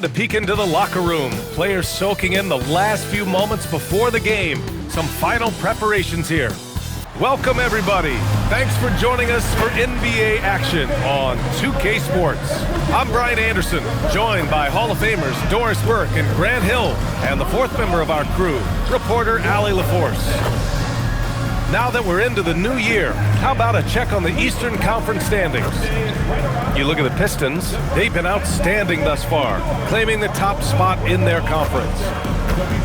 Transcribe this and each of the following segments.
To peek into the locker room, players soaking in the last few moments before the game. Some final preparations here. Welcome everybody. Thanks for joining us for NBA action on 2K Sports. I'm Brian Anderson, joined by Hall of Famers Doris Burke and Grant Hill, and the fourth member of our crew, reporter Allie LaForce. Now that we're into the new year, how about a check on the Eastern Conference standings? You look at the Pistons, they've been outstanding thus far, claiming the top spot in their conference.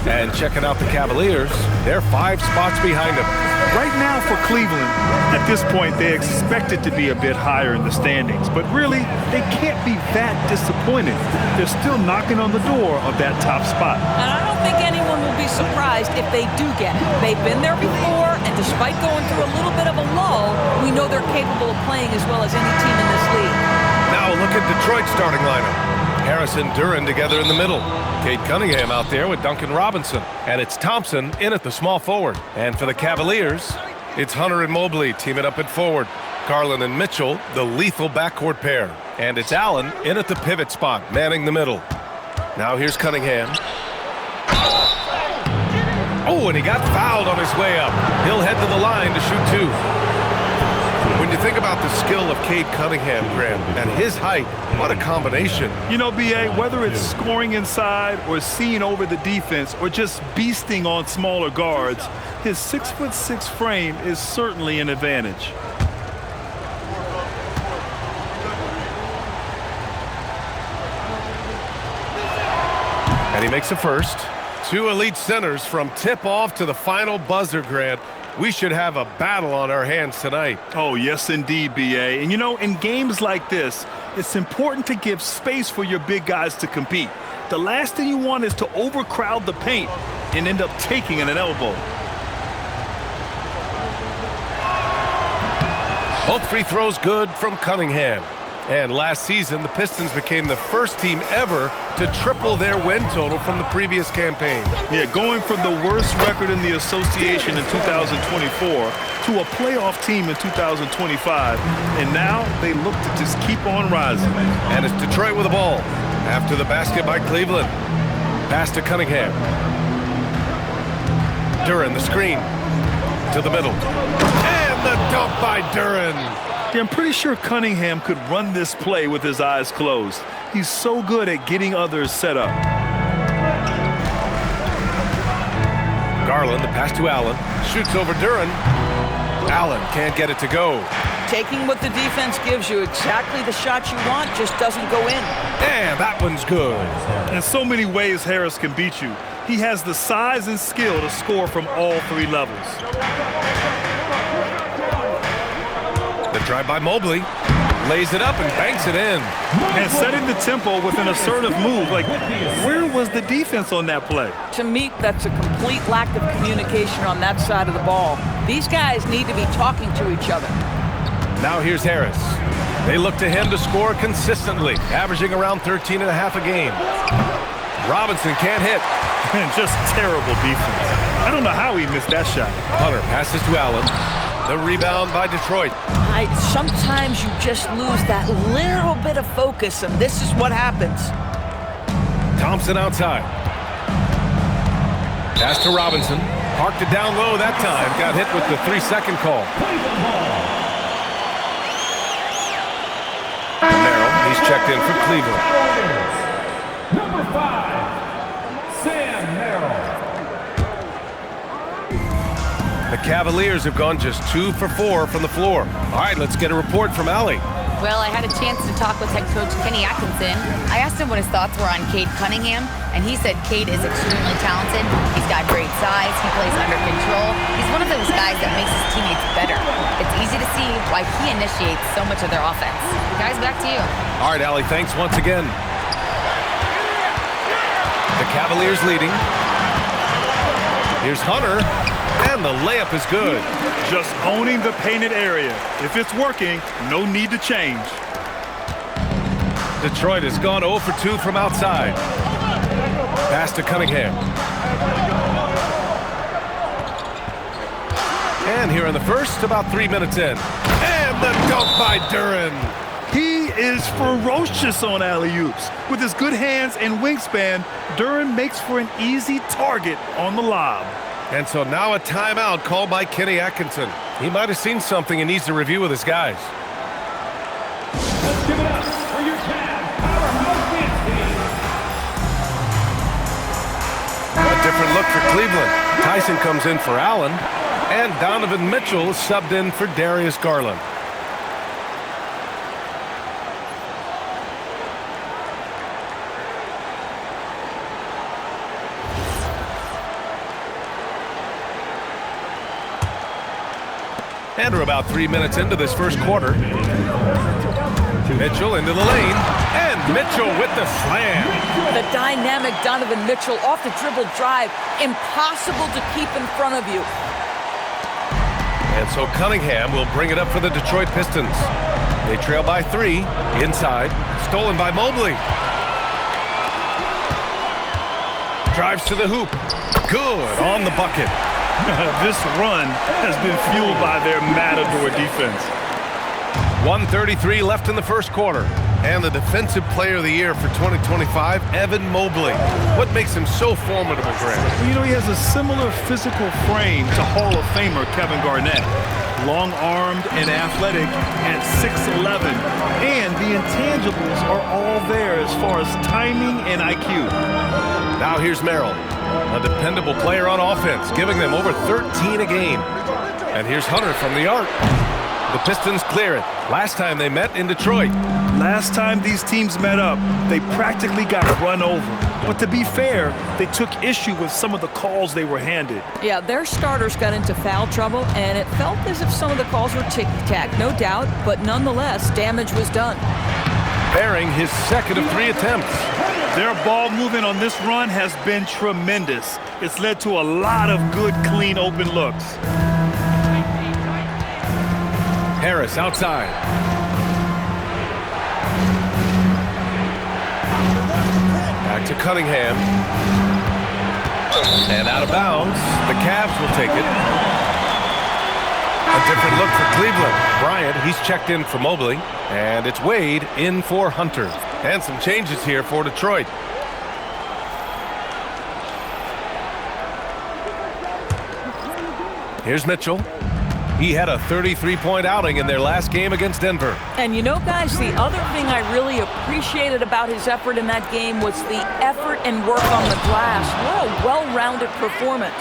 And checking out the Cavaliers, they're 5 spots behind them. Right now for Cleveland, at this point, they expect it to be a bit higher in the standings. But really, they can't be that disappointed. They're still knocking on the door of that top spot. And I don't think anyone will be surprised if they do get it. They've been there before, and despite going through a little bit of a lull, we know they're capable of playing as well as any team in this league. Now look at Detroit's starting lineup. Harris and Duren together in the middle. Cade Cunningham out there with Duncan Robinson. And it's Thompson in at the small forward. And for the Cavaliers, it's Hunter and Mobley teaming up at forward. Garland and Mitchell, the lethal backcourt pair. And it's Allen in at the pivot spot, manning the middle. Now here's Cunningham. Oh, and he got fouled on his way up. He'll head to the line to shoot 2. When you think about the skill of Cade Cunningham, Graham, and his height, what a combination. You know, B.A., whether it's scoring inside or seeing over the defense or just beasting on smaller guards, his 6'6" frame is certainly an advantage. And he makes a first. 2 elite centers from tip-off to the final buzzer, Grant. We should have a battle on our hands tonight. Oh, yes, indeed, B.A. And, you know, in games like this, it's important to give space for your big guys to compete. The last thing you want is to overcrowd the paint and end up taking an elbow. Both free throws good from Cunningham. And last season, the Pistons became the first team ever to triple their win total from the previous campaign. Yeah, going from the worst record in the association in 2024 to a playoff team in 2025. And now they look to just keep on rising. And it's Detroit with the ball after the basket by Cleveland. Pass to Cunningham. Duren, the screen to the middle. And the dunk by Duren. Yeah, I'm pretty sure Cunningham could run this play with his eyes closed. He's so good at getting others set up. Garland, the pass to Allen. Shoots over Duren. Allen can't get it to go. Taking what the defense gives you, exactly the shot you want, just doesn't go in. And that one's good. In so many ways, Harris can beat you. He has the size and skill to score from all 3 levels. The drive by Mobley, lays it up and banks it in. And setting the tempo with an assertive move. Like, where was the defense on that play? To me, that's a complete lack of communication on that side of the ball. These guys need to be talking to each other. Now here's Harris. They look to him to score consistently, averaging around 13.5 a game. Robinson can't hit. And just terrible defense. I don't know how he missed that shot. Hunter passes to Allen. The rebound by Detroit. Sometimes you just lose that little bit of focus, and this is what happens. Thompson outside. Pass to Robinson. Parked it down low that time. Got hit with the 3-second call. Merrill, he's checked in for Cleveland. Number 5, Sam Merrill. The Cavaliers have gone just 2 for 4 from the floor. All right, let's get a report from Allie. Well, I had a chance to talk with head coach Kenny Atkinson. I asked him what his thoughts were on Cade Cunningham, and he said Cade is extremely talented. He's got great size. He plays under control. He's one of those guys that makes his teammates better. It's easy to see why he initiates so much of their offense. Guys, back to you. All right, Allie, thanks once again. The Cavaliers leading. Here's Hunter. And the layup is good. Just owning the painted area. If it's working, no need to change. Detroit has gone 0 for 2 from outside. Pass to Cunningham. And here in the first, about 3 minutes in. And the dunk by Duren. He is ferocious on alley-oops. With his good hands and wingspan, Duren makes for an easy target on the lob. And so now a timeout called by Kenny Atkinson. He might have seen something and needs to review with his guys. Let's give it up for your Cavs powerhouse dance team. A different look for Cleveland. Tyson comes in for Allen, and Donovan Mitchell is subbed in for Darius Garland. And we're about 3 minutes into this first quarter. Mitchell into the lane, and Mitchell with the slam. The dynamic Donovan Mitchell off the dribble drive. Impossible to keep in front of you. And so Cunningham will bring it up for the Detroit Pistons. They trail by 3, inside, stolen by Mobley. Drives to the hoop. Good on the bucket. This run has been fueled by their matador defense. 1:33 left in the first quarter. And the Defensive Player of the Year for 2025, Evan Mobley. What makes him so formidable, Grant? Well, you know, he has a similar physical frame to Hall of Famer Kevin Garnett. Long-armed and athletic at 6'11". And the intangibles are all there as far as timing and IQ. Now here's Merrill, a dependable player on offense, giving them over 13 a game. And here's Hunter from the arc. The Pistons clear it. Last time they met in Detroit. Last time these teams met up, they practically got run over. But to be fair, they took issue with some of the calls they were handed. Yeah, their starters got into foul trouble, and it felt as if some of the calls were ticky-tack, no doubt, but nonetheless, damage was done. Bearing his second of 3 attempts. Their ball movement on this run has been tremendous. It's led to a lot of good, clean, open looks. Harris outside. Back to Cunningham. And out of bounds. The Cavs will take it. A different look for Cleveland. Bryant, he's checked in for Mobley. And it's Wade in for Hunter. And some changes here for Detroit. Here's Mitchell. He had a 33-point outing in their last game against Denver. And you know, guys, the other thing I really appreciated about his effort in that game was the effort and work on the glass. What a well-rounded performance.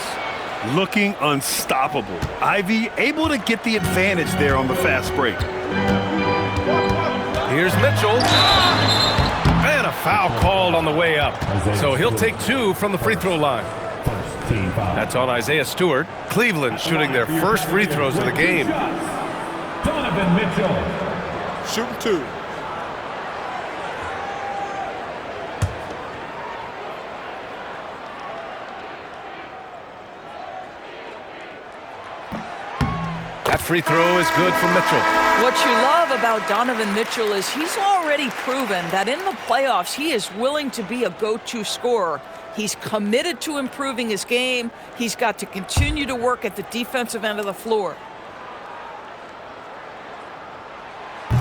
Looking unstoppable. Ivy able to get the advantage there on the fast break. Here's Mitchell. And a foul called on the way up. So he'll take 2 from the free throw line. That's on Isaiah Stewart. Cleveland shooting their first free throws of the game. Donovan Mitchell. Shooting 2. That free throw is good for Mitchell. What you love about Donovan Mitchell is he's already proven that in the playoffs he is willing to be a go-to scorer. He's committed to improving his game. He's got to continue to work at the defensive end of the floor.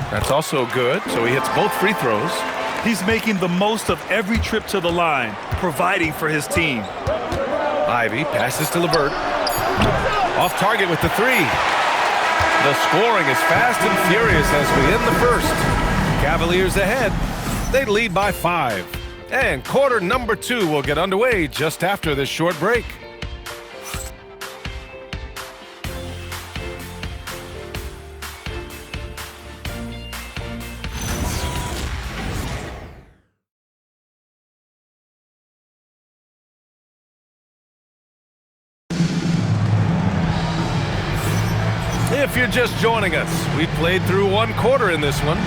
That's also good, so he hits both free throws. He's making the most of every trip to the line, providing for his team. Ivy passes to LeVert. Off target with the 3. The scoring is fast and furious as we end the first. Cavaliers ahead. They lead by 5. And quarter number 2 will get underway just after this short break. If you're just joining us, we played through 1 quarter in this one.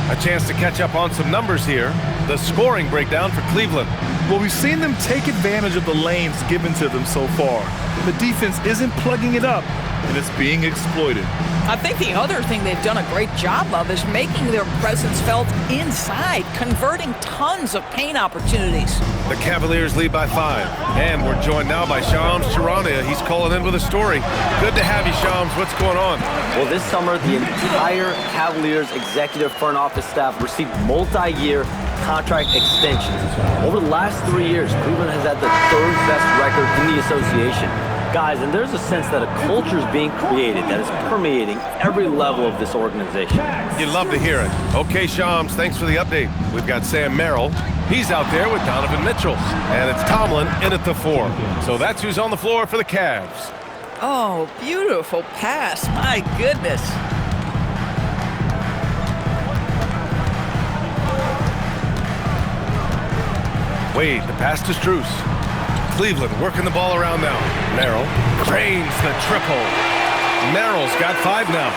A chance to catch up on some numbers here. The scoring breakdown for Cleveland. Well, we've seen them take advantage of the lanes given to them so far. The defense isn't plugging it up, and it's being exploited. I think the other thing they've done a great job of is making their presence felt inside, converting tons of paint opportunities. The Cavaliers lead by 5. And we're joined now by Shams Charania. He's calling in with a story. Good to have you, Shams. What's going on? Well, this summer, the entire Cavaliers executive front office staff received multi-year contract extensions. Over the last 3 years, Cleveland has had the 3rd best record in the association. Guys, and there's a sense that a culture is being created that is permeating every level of this organization. You'd love to hear it. Okay, Shams, thanks for the update. We've got Sam Merrill. He's out there with Donovan Mitchell. And it's Tomlin in at the 4. So that's who's on the floor for the Cavs. Oh, beautiful pass. My goodness. Wade, the pass to Strus. Cleveland working the ball around now. Merrill drains the triple. Merrill's got 5 now.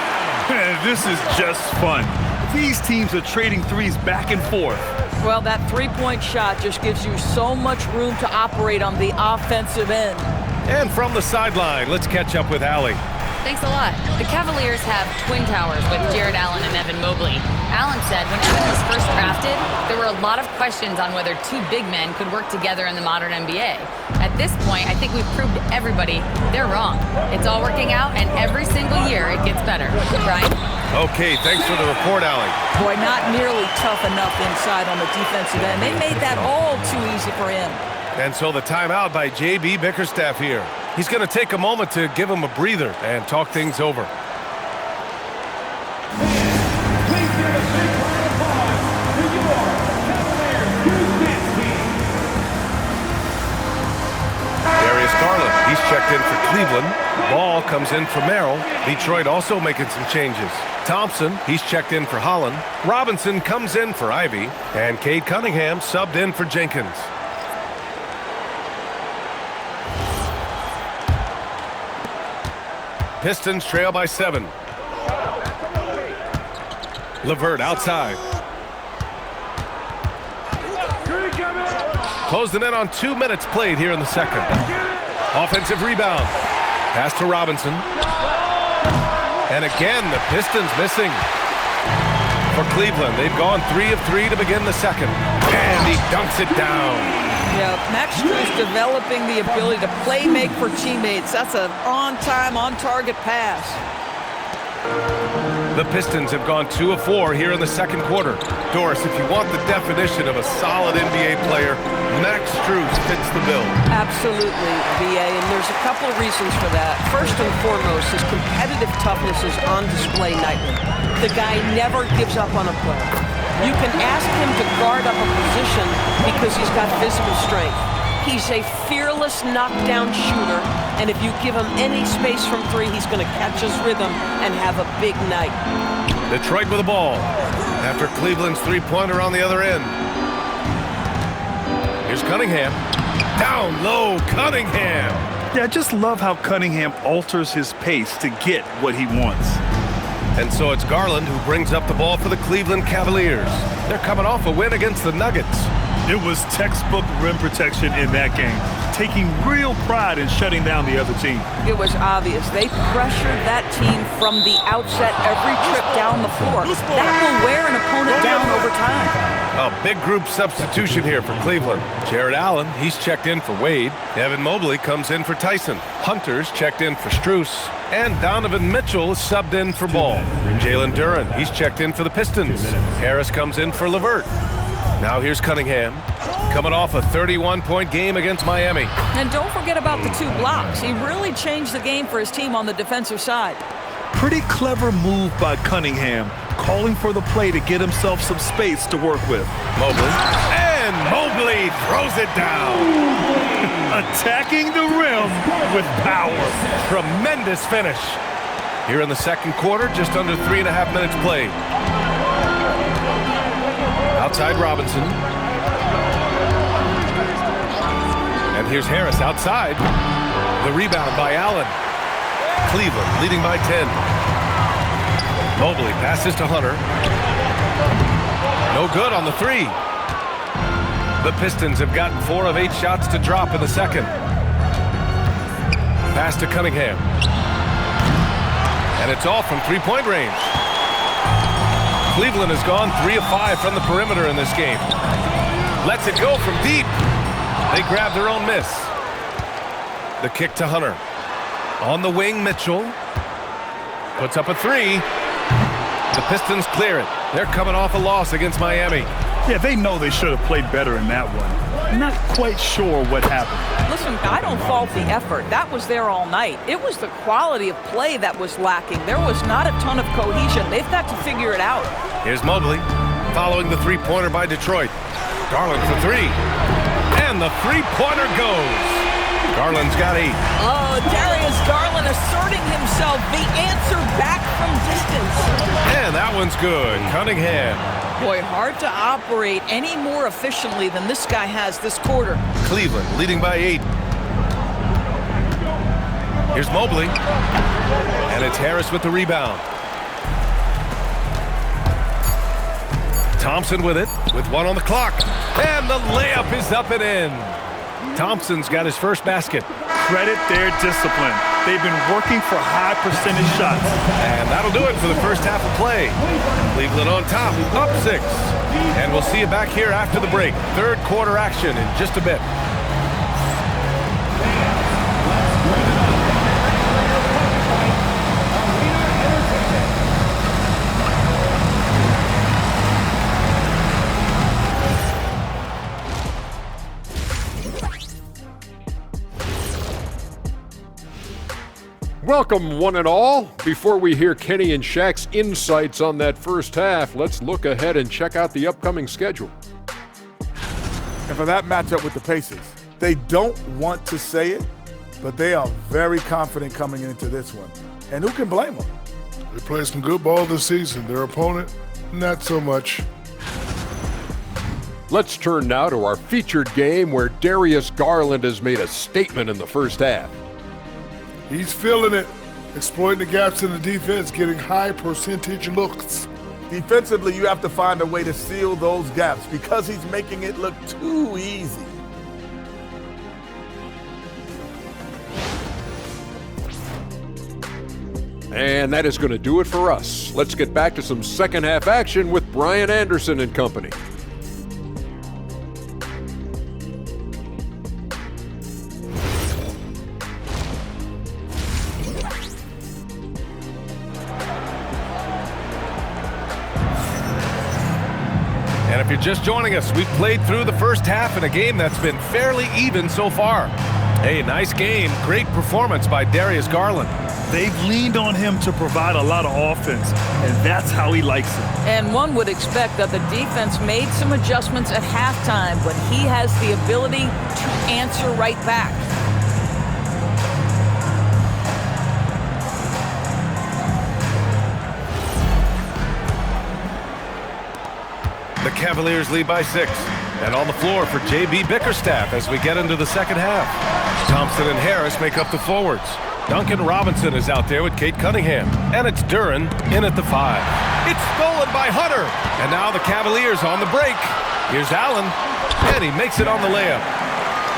This is just fun. These teams are trading threes back and forth. Well, that three-point shot just gives you so much room to operate on the offensive end. And from the sideline, let's catch up with Allie. Thanks a lot. The Cavaliers have twin towers with Jared Allen and Evan Mobley. Allen said when Evan was first drafted, there were a lot of questions on whether 2 big men could work together in the modern NBA. At this point, I think we've proved to everybody they're wrong. It's all working out, and every single year it gets better. Brian? Okay, thanks for the report, Allie. Boy, not nearly tough enough inside on the defensive end. They made that all too easy for him. And so the timeout by J.B. Bickerstaff here. He's going to take a moment to give him a breather and talk things over. Please give a big round of applause to your Cavaliers Houston team. Darius Garland, he's checked in for Cleveland. Ball comes in for Merrill. Detroit also making some changes. Thompson, he's checked in for Holland. Robinson comes in for Ivy. And Cade Cunningham subbed in for Jenkins. Pistons trail by 7. LeVert outside. Closing in on 2 minutes played here in the second. Offensive rebound. Pass to Robinson. And again, the Pistons missing. For Cleveland, they've gone 3 of 3 to begin the second. And he dunks it down. Yeah, Max Strus developing the ability to play make for teammates. That's an on-time, on-target pass. The Pistons have gone 2 of 4 here in the second quarter. Doris, if you want the definition of a solid NBA player, Max Strus fits the bill. Absolutely, VA, and there's a couple of reasons for that. First and foremost, his competitive toughness is on display nightly. The guy never gives up on a play. You can ask him to guard up a position because he's got physical strength. He's a fearless knockdown shooter, and if you give him any space from 3, he's going to catch his rhythm and have a big night. Detroit with the ball after Cleveland's three-pointer on the other end. Here's Cunningham. Down low, Cunningham. Yeah, I just love how Cunningham alters his pace to get what he wants. And so it's Garland who brings up the ball for the Cleveland Cavaliers. They're coming off a win against the Nuggets. It was textbook rim protection in that game, taking real pride in shutting down the other team. It was obvious. They pressured that team from the outset every trip down the floor. That will wear an opponent down over time. A big group substitution here for Cleveland. Jared Allen, he's checked in for Wade. Evan Mobley comes in for Tyson. Hunter's checked in for Strus. And Donovan Mitchell is subbed in for Ball. Jalen Duren, he's checked in for the Pistons. Harris comes in for LeVert. Now here's Cunningham, coming off a 31-point game against Miami. And don't forget about the 2 blocks. He really changed the game for his team on the defensive side. Pretty clever move by Cunningham, calling for the play to get himself some space to work with. Mobley. And Mobley throws it down. Attacking the rim with power. Tremendous finish. Here in the second quarter, just under 3.5 minutes played. Outside Robinson. And here's Harris outside. The rebound by Allen. Cleveland leading by 10. Mobley passes to Hunter. No good on the 3. The Pistons have gotten 4 of 8 shots to drop in the second. Pass to Cunningham. And it's all from three-point range. Cleveland has gone 3 of 5 from the perimeter in this game. Lets it go from deep. They grab their own miss. The kick to Hunter. On the wing, Mitchell. Puts up a 3. The Pistons clear it. They're coming off a loss against Miami. Yeah, they know they should have played better in that one. Not quite sure what happened. Listen, I don't fault the effort. That was there all night. It was the quality of play that was lacking. There was not a ton of cohesion. They've got to figure it out. Here's Mobley, following the three-pointer by Detroit. Garland for 3. And the three-pointer goes. Garland's got 8. Oh, Darius Garland asserting himself. The answer back from distance. And that one's good. Cunningham. Boy, hard to operate any more efficiently than this guy has this quarter. Cleveland leading by 8. Here's Mobley. And it's Harris with the rebound. Thompson with it, with 1 on the clock. And the layup is up and in. Thompson's got his first basket. Credit their discipline. They've been working for high percentage shots. And that'll do it for the first half of play. Cleveland on top, up 6. And we'll see you back here after the break. Third quarter action in just a bit. Welcome, one and all. Before we hear Kenny and Shaq's insights on that first half, let's look ahead and check out the upcoming schedule. And for that matchup with the Pacers, they don't want to say it, but they are very confident coming into this one. And who can blame them? They played some good ball this season. Their opponent, not so much. Let's turn now to our featured game where Darius Garland has made a statement in the first half. He's feeling it, exploiting the gaps in the defense, getting high percentage looks. Defensively, you have to find a way to seal those gaps because he's making it look too easy. And that is going to do it for us. Let's get back to some second half action with Brian Anderson and company. And if you're just joining us, we've played through the first half in a game that's been fairly even so far. Hey, nice game. Great performance by Darius Garland. They've leaned on him to provide a lot of offense, and that's how he likes it. And one would expect that the defense made some adjustments at halftime, but he has the ability to answer right back. The Cavaliers lead by 6. And on the floor for J.B. Bickerstaff as we get into the second half. Thompson and Harris make up the forwards. Duncan Robinson is out there with Kate Cunningham. And it's Duren in at the 5. It's stolen by Hunter. And now the Cavaliers on the break. Here's Allen. And he makes it on the layup.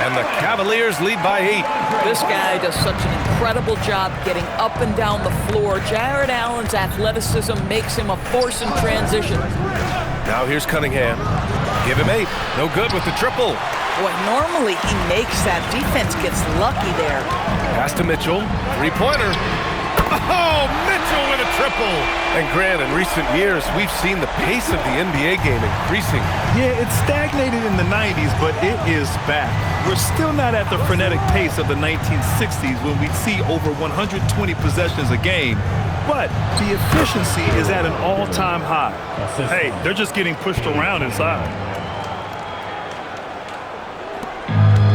And the Cavaliers lead by 8. This guy does such an incredible job getting up and down the floor. Jared Allen's athleticism makes him a force in transition. Now here's Cunningham. Give him 8. No good with the triple. Boy, normally he makes that. Defense gets lucky there. Pass to Mitchell. Three-pointer. Oh, Mitchell with a triple. And Grant, in recent years, we've seen the pace of the NBA game increasing. Yeah, it stagnated in the 90s, but it is back. We're still not at the frenetic pace of the 1960s when we'd see over 120 possessions a game. But the efficiency is at an all-time high. Hey, they're just getting pushed around inside.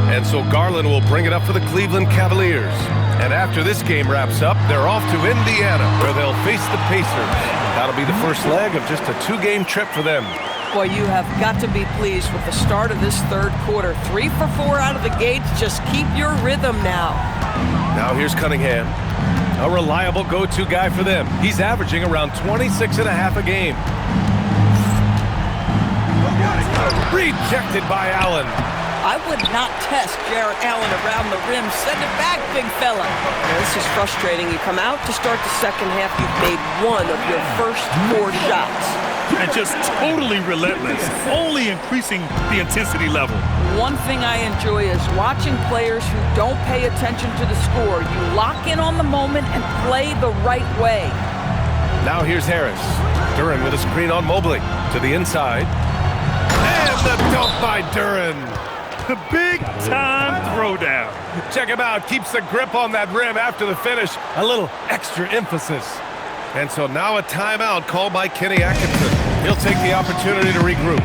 And so Garland will bring it up for the Cleveland Cavaliers. And after this game wraps up, they're off to Indiana, where they'll face the Pacers. That'll be the first leg of just a 2-game trip for them. Boy, you have got to be pleased with the start of this third quarter. 3 for 4 out of the gates. Just keep your rhythm now. Now here's Cunningham. A reliable go-to guy for them. He's averaging around 26.5 a game. Rejected by Allen. I would not test Jarrett Allen around the rim. Send it back, big fella. Now, this is frustrating. You come out to start the second half, you've made one of your first 4 shots. And just totally relentless, only increasing the intensity level. One thing I enjoy is watching players who don't pay attention to the score. You lock in on the moment and play the right way. Now here's Harris. Duran with a screen on Mobley. To the inside. And the dunk by Duran. The big-time throwdown. Check him out. Keeps the grip on that rim after the finish. A little extra emphasis. And so now a timeout called by Kenny Atkinson. He'll take the opportunity to regroup.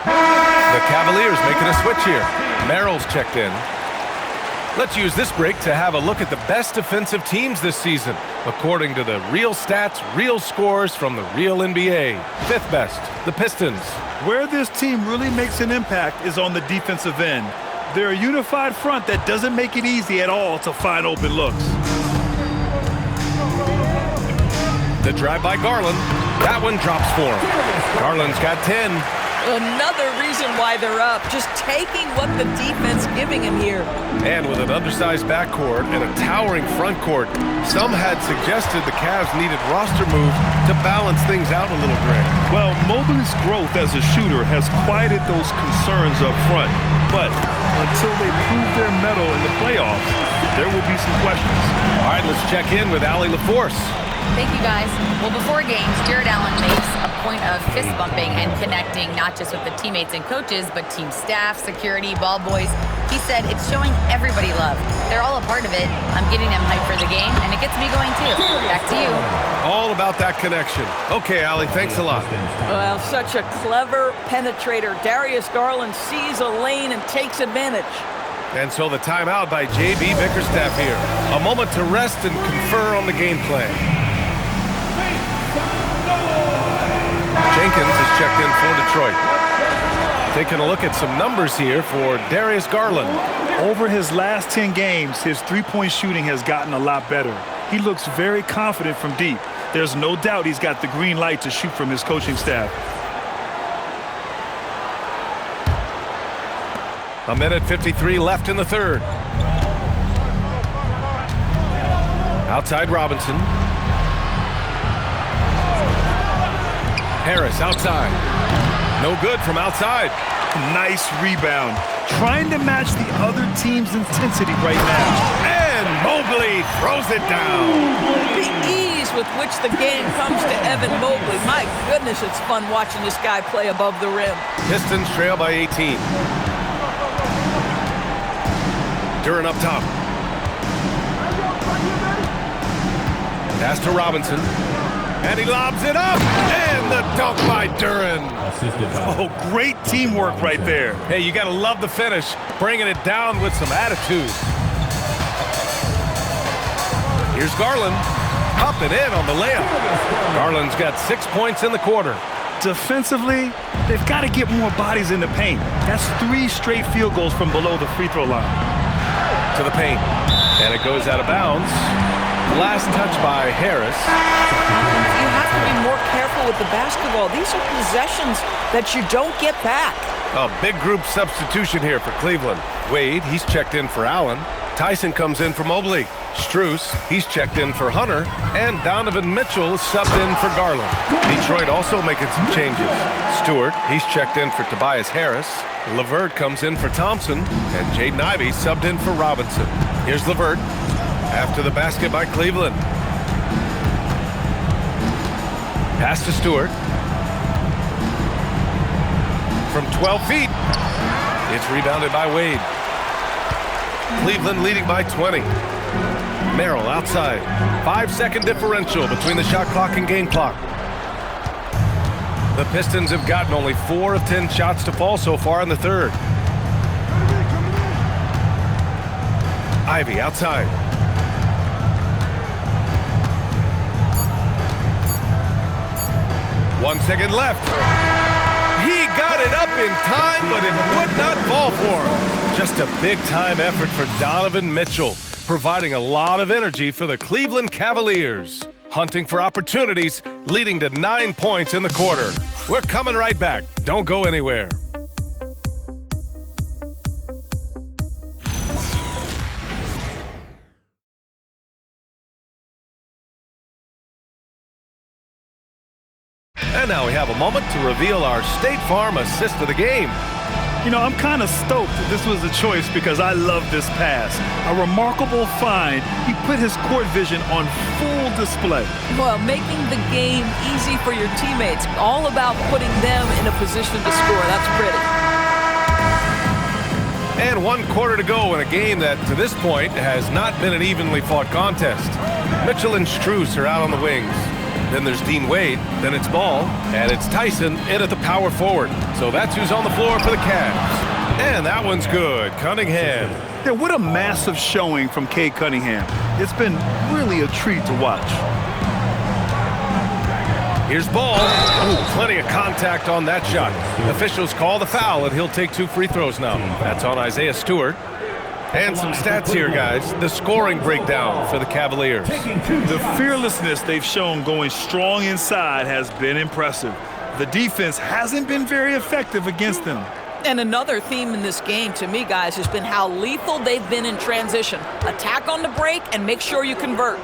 The Cavaliers making a switch here. Merrill's checked in. Let's use this break to have a look at the best defensive teams this season, according to the real stats, real scores from the real NBA. 5th best, the Pistons. Where this team really makes an impact is on the defensive end. They're a unified front that doesn't make it easy at all to find open looks. The drive by Garland. That one drops for him. Garland's got 10. Another reason why they're up. Just taking what the defense giving him here. And with an undersized backcourt and a towering front court, some had suggested the Cavs needed roster moves to balance things out a little, Greg. Well, Mobley's growth as a shooter has quieted those concerns up front. But until they prove their mettle in the playoffs, there will be some questions. All right, let's check in with Allie LaForce. Thank you, guys. Well, before games, Jarrett Allen makes a point of fist bumping and connecting not just with the teammates and coaches, but team staff, security, ball boys. He said it's showing everybody love. They're all a part of it. I'm getting them hyped for the game, and it gets me going too. Back to you. All about that connection. Okay, Allie, thanks a lot. Well, such a clever penetrator. Darius Garland sees a lane and takes advantage. And so the timeout by J.B. Bickerstaff here. A moment to rest and confer on the game plan. Jenkins is checked in for Detroit. Taking a look at some numbers here for Darius Garland. Over his last 10 games, his three-point shooting has gotten a lot better. He looks very confident from deep. There's no doubt he's got the green light to shoot from his coaching staff. A minute 53 left in the third. Outside Robinson. Harris outside. No good from outside. Nice rebound. Trying to match the other team's intensity right now. And Mobley throws it down. The ease with which the game comes to Evan Mobley. My goodness, it's fun watching this guy play above the rim. Pistons trail by 18. Duran up top. Pass to Robinson. And he lobs it up. And the dunk by Duran. Oh, great teamwork right there. Hey, you got to love the finish. Bringing it down with some attitude. Here's Garland. Up and in on the layup. Garland's got 6 points in the quarter. Defensively, they've got to get more bodies in the paint. That's 3 straight field goals from below the free throw line. To the paint. And it goes out of bounds. Last touch by Harris. You have to be more careful with the basketball. These are possessions that you don't get back. A big group substitution here for Cleveland. Wade, he's checked in for Allen. Tyson comes in for Mobley. Strus, he's checked in for Hunter. And Donovan Mitchell is subbed in for Garland. Detroit also making some changes. Stewart, he's checked in for Tobias Harris. LeVert comes in for Thompson. And Jaden Ivey subbed in for Robinson. Here's LeVert. After the basket by Cleveland. Pass to Stewart. From 12 feet. It's rebounded by Wade. Cleveland leading by 20. Merrill outside. 5-second differential between the shot clock and game clock. The Pistons have gotten only 4 of 10 shots to fall so far in the third. Ivey outside. One second left. He got it up in time, but it would not fall for him. Just a big-time effort for Donovan Mitchell, providing a lot of energy for the Cleveland Cavaliers. Hunting for opportunities, leading to 9 points in the quarter. We're coming right back. Don't go anywhere. And now we have a moment to reveal our State Farm assist of the game. You know, I'm kind of stoked that this was a choice because I love this pass. A remarkable find. He put his court vision on full display. Well, making the game easy for your teammates. All about putting them in a position to score. That's pretty. And 1 quarter to go in a game that, to this point, has not been an evenly fought contest. Mitchell and Strus are out on the wings. Then there's Dean Wade, then it's Ball, and it's Tyson in at the power forward. So that's who's on the floor for the Cavs. And that one's good. Cunningham. Yeah, what a massive showing from Cade Cunningham. It's been really a treat to watch. Here's Ball. Ooh, plenty of contact on that shot. Officials call the foul, and he'll take 2 free throws now. That's on Isaiah Stewart. And some stats here, guys. The scoring breakdown for the Cavaliers. The fearlessness they've shown going strong inside has been impressive. The defense hasn't been very effective against them. And another theme in this game, to me, guys, has been how lethal they've been in transition. Attack on the break and make sure you convert.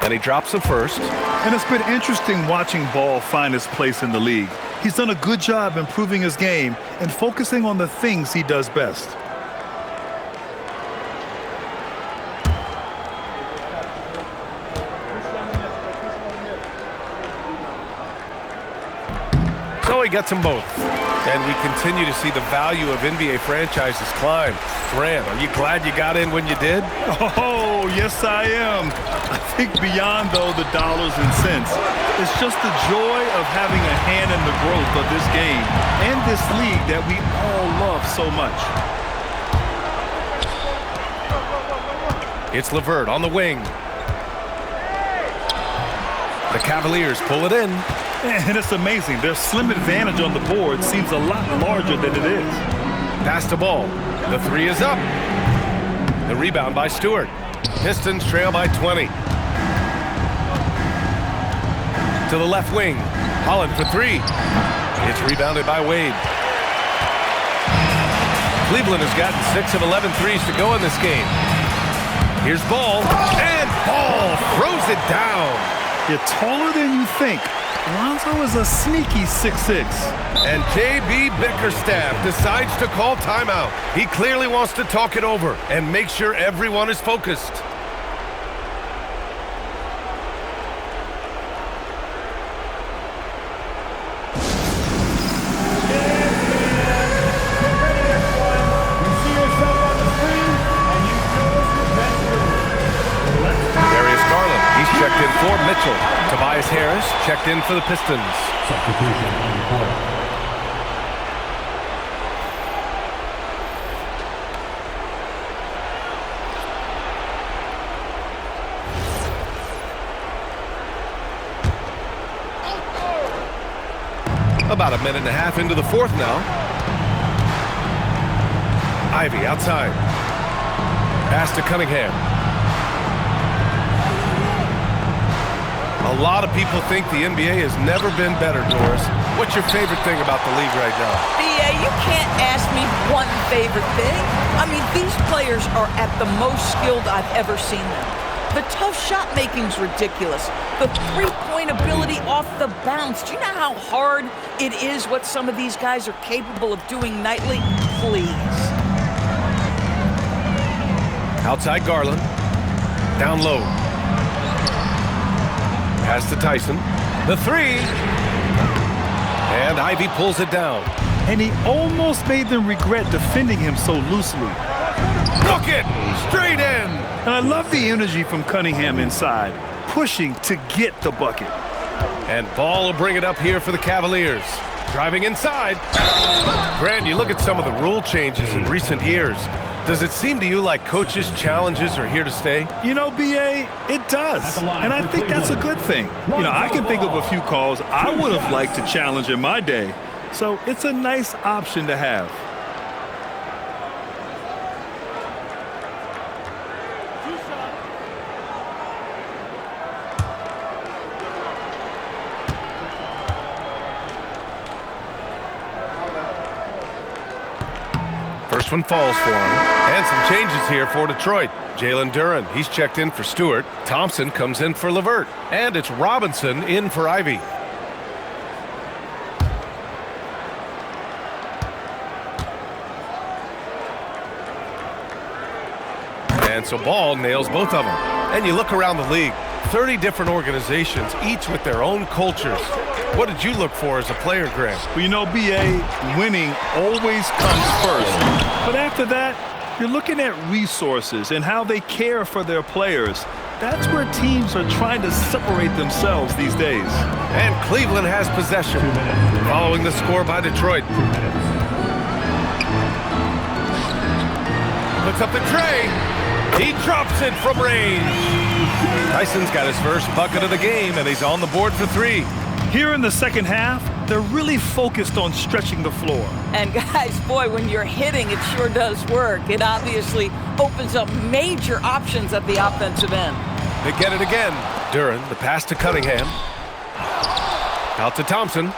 And he drops the first. And it's been interesting watching Ball find his place in the league. He's done a good job improving his game and focusing on the things he does best. So he gets them both. And we continue to see the value of NBA franchises climb. Grant, are you glad you got in when you did? Oh, yes I am. I think beyond, though, the dollars and cents, it's just the joy of having a hand in the growth of this game and this league that we all love so much. It's LeVert on the wing. The Cavaliers pull it in. And it's amazing. Their slim advantage on the board seems a lot larger than it is. Pass the ball. The 3 is up. The rebound by Stewart. Pistons trail by 20. To the left wing. Holland for 3. It's rebounded by Wade. Cleveland has gotten 6 of 11 threes to go in this game. Here's Ball. And Ball throws it down. You're taller than you think. Lonzo is a sneaky 6'6". And J.B. Bickerstaff decides to call timeout. He clearly wants to talk it over and make sure everyone is focused. Checked in for Mitchell. Tobias Harris checked in for the Pistons. Substitution on the court. About a minute and a half into the 4th now. Ivy outside. Pass to Cunningham. A lot of people think the NBA has never been better, Doris. What's your favorite thing about the league right now? BA, you can't ask me one favorite thing. I mean, these players are at the most skilled I've ever seen them. The tough shot making's ridiculous. The three-point ability off the bounce. Do you know how hard it is what some of these guys are capable of doing nightly? Please. Outside Garland. Down low. Pass to Tyson. The 3. And Ivy pulls it down. And he almost made them regret defending him so loosely. Look it! Straight in! And I love the energy from Cunningham inside, pushing to get the bucket. And Ball will bring it up here for the Cavaliers. Driving inside. Grant, you look at some of the rule changes in recent years. Does it seem to you like coaches' challenges are here to stay? You know, BA, it does. And I think that's a good thing. You know, I can think of a few calls I would have liked to challenge in my day. So it's a nice option to have. First one falls for him. And some changes here for Detroit. Jalen Duren, he's checked in for Stewart. Thompson comes in for LeVert. And it's Robinson in for Ivy. And so Ball nails both of them. And you look around the league, 30 different organizations, each with their own cultures. What did you look for as a player, Grant? Well, you know, B.A., winning always comes first. But after that, you're looking at resources and how they care for their players. That's where teams are trying to separate themselves these days. And Cleveland has possession, following the score by Detroit. Puts up the tray. He drops it from range. Tyson's got his first bucket of the game, and he's on the board for 3. Here in the second half, they're really focused on stretching the floor. And guys, boy, when you're hitting, it sure does work. It obviously opens up major options at the offensive end. They get it again. Duren, the pass to Cunningham. Out to Thompson.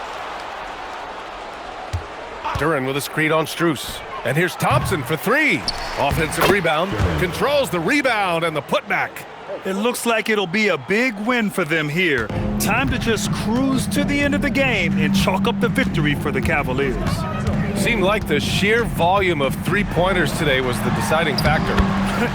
Duren with a screen on Strus. And here's Thompson for 3. Offensive rebound. Controls the rebound and the putback. It looks like it'll be a big win for them here. Time to just cruise to the end of the game and chalk up the victory for the Cavaliers. Seemed like the sheer volume of 3-pointers today was the deciding factor.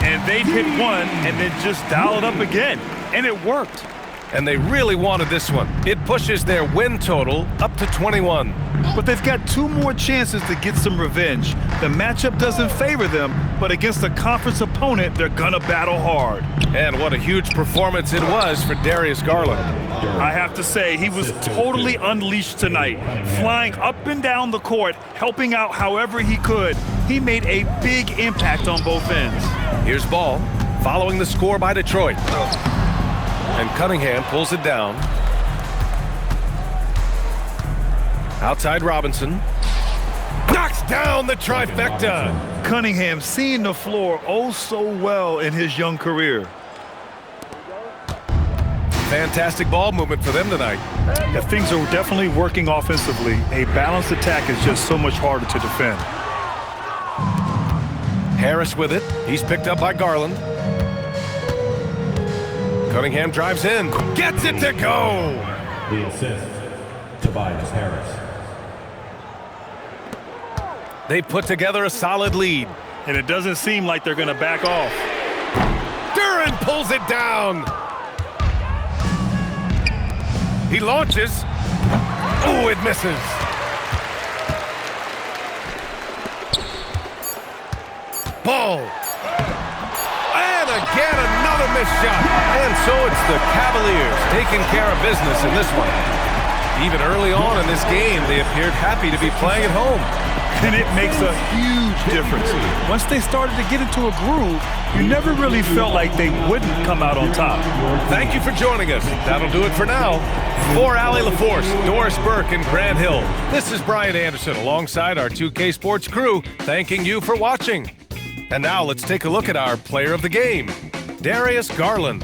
And they'd hit one and then just dial it up again. And it worked. And they really wanted this one. It pushes their win total up to 21. But they've got 2 more chances to get some revenge. The matchup doesn't favor them, but against a conference opponent, they're gonna battle hard. And what a huge performance it was for Darius Garland. I have to say, he was totally unleashed tonight. Flying up and down the court, helping out however he could. He made a big impact on both ends. Here's Ball, following the score by Detroit. And Cunningham pulls it down. Outside Robinson. Knocks down the trifecta. Cunningham seeing the floor oh so well in his young career. Fantastic ball movement for them tonight. Yeah, things are definitely working offensively. A balanced attack is just so much harder to defend. Harris with it. He's picked up by Garland. Cunningham drives in. Gets it to go. The assist, Tobias Harris. They put together a solid lead. And it doesn't seem like they're going to back off. Duren pulls it down. He launches. Oh, it misses. Ball. And again, another missed shot. And so it's the Cavaliers taking care of business in this one. Even early on in this game, they appeared happy to be playing at home. And it makes a huge difference. Once they started to get into a groove, you never really felt like they wouldn't come out on top. Thank you for joining us. That'll do it for now. For Allie LaForce, Doris Burke, and Grant Hill, this is Brian Anderson alongside our 2K Sports crew, thanking you for watching. And now let's take a look at our player of the game, Darius Garland.